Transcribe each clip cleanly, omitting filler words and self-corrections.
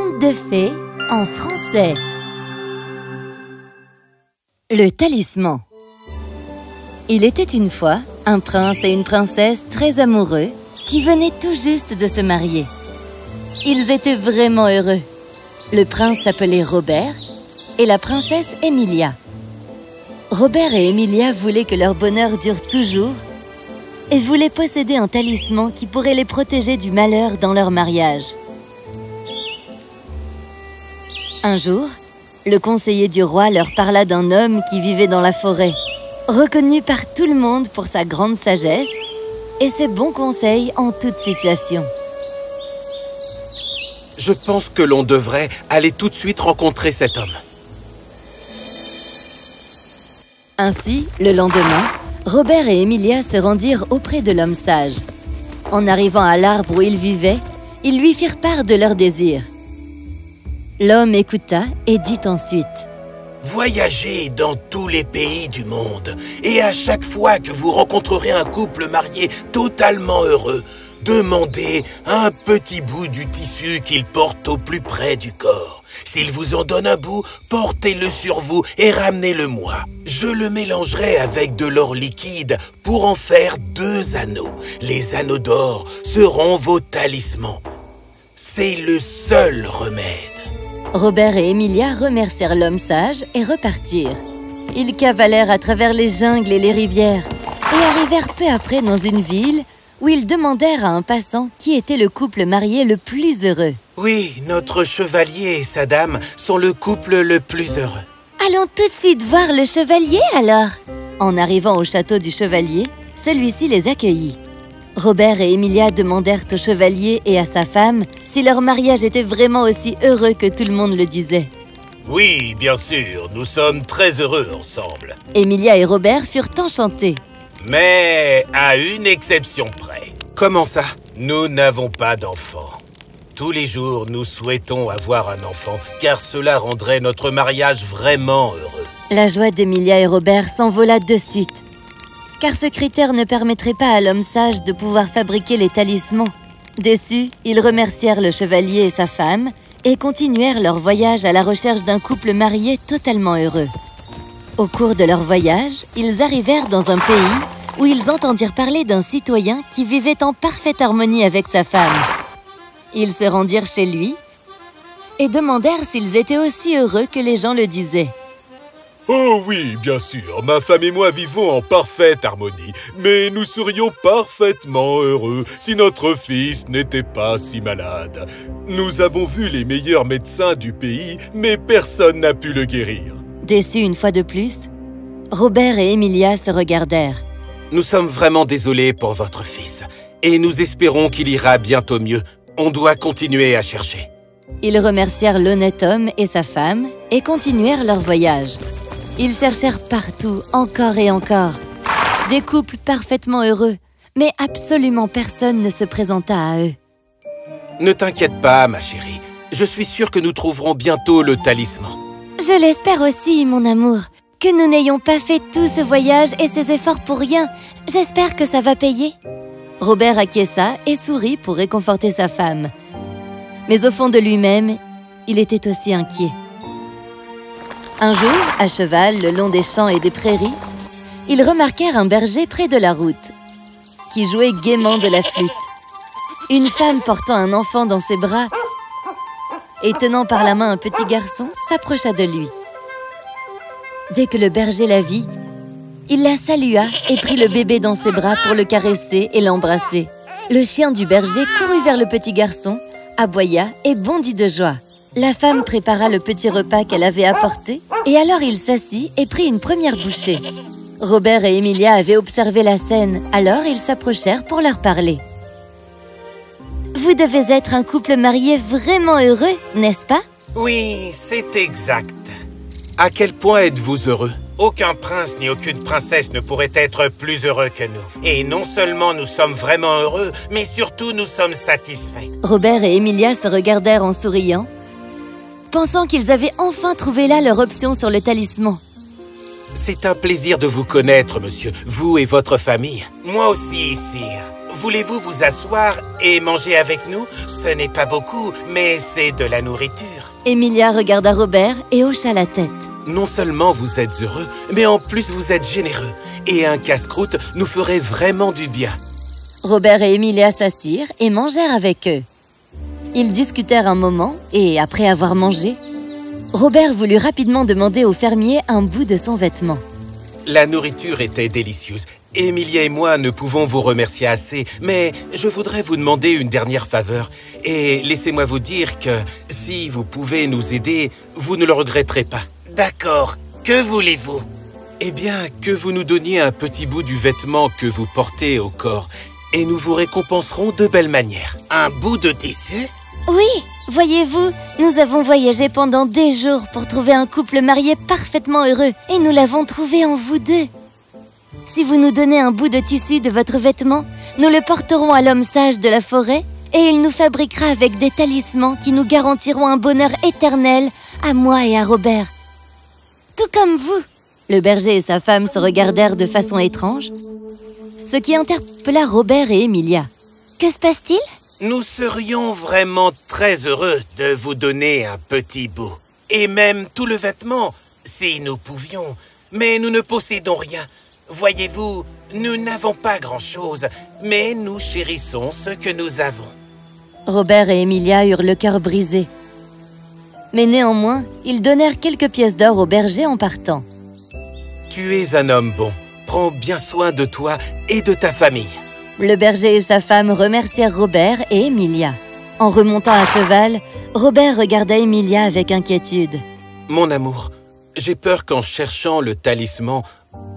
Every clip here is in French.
Conte de fées en français. Le talisman. Il était une fois un prince et une princesse très amoureux qui venaient tout juste de se marier. Ils étaient vraiment heureux. Le prince s'appelait Robert et la princesse Emilia. Robert et Emilia voulaient que leur bonheur dure toujours et voulaient posséder un talisman qui pourrait les protéger du malheur dans leur mariage. Un jour, le conseiller du roi leur parla d'un homme qui vivait dans la forêt, reconnu par tout le monde pour sa grande sagesse et ses bons conseils en toute situation. Je pense que l'on devrait aller tout de suite rencontrer cet homme. Ainsi, le lendemain, Robert et Emilia se rendirent auprès de l'homme sage. En arrivant à l'arbre où ils vivaient, ils lui firent part de leurs désirs. L'homme écouta et dit ensuite: Voyagez dans tous les pays du monde et à chaque fois que vous rencontrerez un couple marié totalement heureux, demandez un petit bout du tissu qu'il porte au plus près du corps. S'il vous en donne un bout, portez-le sur vous et ramenez-le-moi. Je le mélangerai avec de l'or liquide pour en faire 2 anneaux. Les anneaux d'or seront vos talismans. C'est le seul remède. Robert et Emilia remercièrent l'homme sage et repartirent. Ils cavalèrent à travers les jungles et les rivières et arrivèrent peu après dans une ville où ils demandèrent à un passant qui était le couple marié le plus heureux. Oui, notre chevalier et sa dame sont le couple le plus heureux. Allons tout de suite voir le chevalier alors. En arrivant au château du chevalier, celui-ci les accueillit. Robert et Emilia demandèrent au chevalier et à sa femme si leur mariage était vraiment aussi heureux que tout le monde le disait. Oui, bien sûr, nous sommes très heureux ensemble. Emilia et Robert furent enchantés. Mais à une exception près. Comment ça? Nous n'avons pas d'enfants. Tous les jours, nous souhaitons avoir un enfant, car cela rendrait notre mariage vraiment heureux. La joie d'Emilia et Robert s'envola de suite, car ce critère ne permettrait pas à l'homme sage de pouvoir fabriquer les talismans. Déçus, ils remercièrent le chevalier et sa femme et continuèrent leur voyage à la recherche d'un couple marié totalement heureux. Au cours de leur voyage, ils arrivèrent dans un pays où ils entendirent parler d'un citoyen qui vivait en parfaite harmonie avec sa femme. Ils se rendirent chez lui et demandèrent s'ils étaient aussi heureux que les gens le disaient. Oh oui, bien sûr, ma femme et moi vivons en parfaite harmonie, mais nous serions parfaitement heureux si notre fils n'était pas si malade. Nous avons vu les meilleurs médecins du pays, mais personne n'a pu le guérir. Déçus une fois de plus, Robert et Emilia se regardèrent. Nous sommes vraiment désolés pour votre fils, et nous espérons qu'il ira bientôt mieux. On doit continuer à chercher. Ils remercièrent l'honnête homme et sa femme et continuèrent leur voyage. Ils cherchèrent partout, encore et encore. Des couples parfaitement heureux, mais absolument personne ne se présenta à eux. Ne t'inquiète pas, ma chérie. Je suis sûre que nous trouverons bientôt le talisman. Je l'espère aussi, mon amour. Que nous n'ayons pas fait tout ce voyage et ces efforts pour rien. J'espère que ça va payer. Robert acquiesça et sourit pour réconforter sa femme. Mais au fond de lui-même, il était aussi inquiet. Un jour, à cheval, le long des champs et des prairies, ils remarquèrent un berger près de la route, qui jouait gaiement de la flûte. Une femme portant un enfant dans ses bras et tenant par la main un petit garçon s'approcha de lui. Dès que le berger la vit, il la salua et prit le bébé dans ses bras pour le caresser et l'embrasser. Le chien du berger courut vers le petit garçon, aboya et bondit de joie. La femme prépara le petit repas qu'elle avait apporté et alors il s'assit et prit une première bouchée. Robert et Emilia avaient observé la scène, alors ils s'approchèrent pour leur parler. « Vous devez être un couple marié vraiment heureux, n'est-ce pas ?» Oui, c'est exact. À quel point êtes-vous heureux? Aucun prince ni aucune princesse ne pourrait être plus heureux que nous. Et non seulement nous sommes vraiment heureux, mais surtout nous sommes satisfaits. Robert et Emilia se regardèrent en souriant, pensant qu'ils avaient enfin trouvé là leur option sur le talisman. C'est un plaisir de vous connaître, monsieur, vous et votre famille. Moi aussi, sire. voulez-vous vous asseoir et manger avec nous? Ce n'est pas beaucoup, mais c'est de la nourriture. Emilia regarda Robert et hocha la tête. Non seulement vous êtes heureux, mais en plus vous êtes généreux. Et un casse-croûte nous ferait vraiment du bien. Robert et Emilia s'assirent et mangèrent avec eux. Ils discutèrent un moment et, après avoir mangé, Robert voulut rapidement demander au fermier un bout de son vêtement. La nourriture était délicieuse. Emilia et moi ne pouvons vous remercier assez, mais je voudrais vous demander une dernière faveur. Et laissez-moi vous dire que si vous pouvez nous aider, vous ne le regretterez pas. D'accord, que voulez-vous? Eh bien, que vous nous donniez un petit bout du vêtement que vous portez au corps, et nous vous récompenserons de belle manière. Un bout de tissu? Oui, voyez-vous, nous avons voyagé pendant des jours pour trouver un couple marié parfaitement heureux, et nous l'avons trouvé en vous deux. Si vous nous donnez un bout de tissu de votre vêtement, nous le porterons à l'homme sage de la forêt, et il nous fabriquera avec des talismans qui nous garantiront un bonheur éternel à moi et à Robert. Tout comme vous. Le berger et sa femme se regardèrent de façon étrange, ce qui interpella Robert et Emilia. Que se passe-t-il? Nous serions vraiment très heureux de vous donner un petit bout. Et même tout le vêtement, si nous pouvions. Mais nous ne possédons rien. Voyez-vous, nous n'avons pas grand-chose, mais nous chérissons ce que nous avons. Robert et Emilia eurent le cœur brisé. Mais néanmoins, ils donnèrent quelques pièces d'or au berger en partant. Tu es un homme bon. Prends bien soin de toi et de ta famille. Le berger et sa femme remercièrent Robert et Emilia. En remontant à cheval, Robert regarda Emilia avec inquiétude. Mon amour, j'ai peur qu'en cherchant le talisman,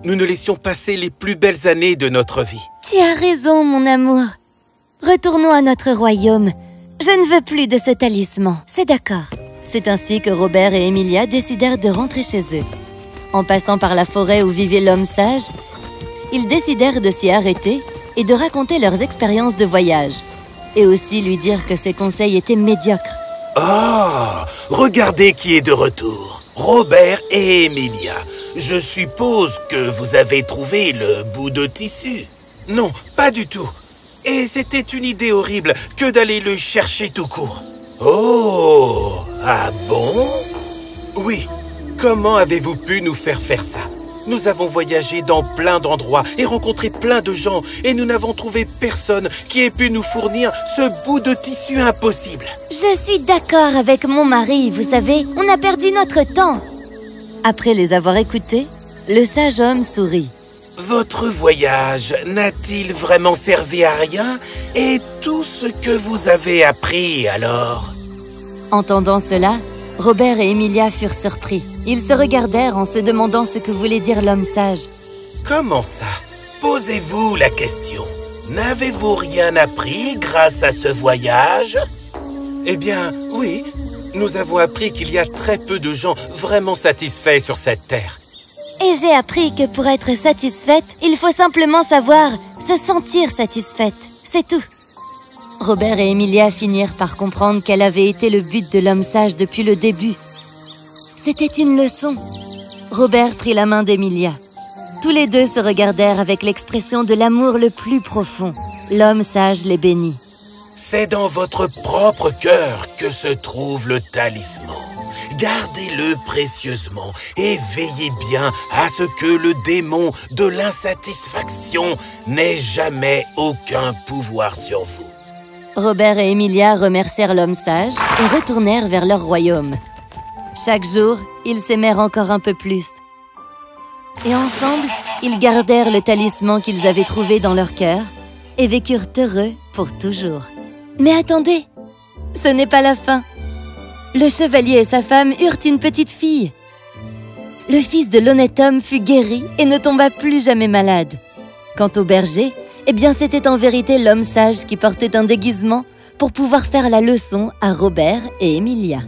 nous ne laissions passer les plus belles années de notre vie. Tu as raison, mon amour. Retournons à notre royaume. Je ne veux plus de ce talisman, c'est d'accord. C'est ainsi que Robert et Emilia décidèrent de rentrer chez eux. En passant par la forêt où vivait l'homme sage, ils décidèrent de s'y arrêter et de raconter leurs expériences de voyage. Et aussi lui dire que ses conseils étaient médiocres. Ah, regardez qui est de retour. Robert et Emilia. Je suppose que vous avez trouvé le bout de tissu. Non, pas du tout. Et c'était une idée horrible que d'aller le chercher tout court. Oh, ah bon? Oui, comment avez-vous pu nous faire ça? Nous avons voyagé dans plein d'endroits et rencontré plein de gens et nous n'avons trouvé personne qui ait pu nous fournir ce bout de tissu impossible. Je suis d'accord avec mon mari, vous savez, on a perdu notre temps. Après les avoir écoutés, le sage homme sourit. Votre voyage n'a-t-il vraiment servi à rien? Et tout ce que vous avez appris alors? Entendant cela, Robert et Emilia furent surpris. Ils se regardèrent en se demandant ce que voulait dire l'homme sage. Comment ça? Posez-vous la question. N'avez-vous rien appris grâce à ce voyage? Eh bien, oui. Nous avons appris qu'il y a très peu de gens vraiment satisfaits sur cette terre. Et j'ai appris que pour être satisfaite, il faut simplement savoir se sentir satisfaite. C'est tout. Robert et Emilia finirent par comprendre quel avait été le but de l'homme sage depuis le début. C'était une leçon. Robert prit la main d'Emilia. Tous les deux se regardèrent avec l'expression de l'amour le plus profond. L'homme sage les bénit. C'est dans votre propre cœur que se trouve le talisman. Gardez-le précieusement et veillez bien à ce que le démon de l'insatisfaction n'ait jamais aucun pouvoir sur vous. Robert et Emilia remercièrent l'homme sage et retournèrent vers leur royaume. Chaque jour, ils s'aimèrent encore un peu plus. Et ensemble, ils gardèrent le talisman qu'ils avaient trouvé dans leur cœur et vécurent heureux pour toujours. Mais attendez, ce n'est pas la fin. Le chevalier et sa femme eurent une petite fille. Le fils de l'honnête homme fut guéri et ne tomba plus jamais malade. Quant au berger, eh bien c'était en vérité l'homme sage qui portait un déguisement pour pouvoir faire la leçon à Robert et Emilia.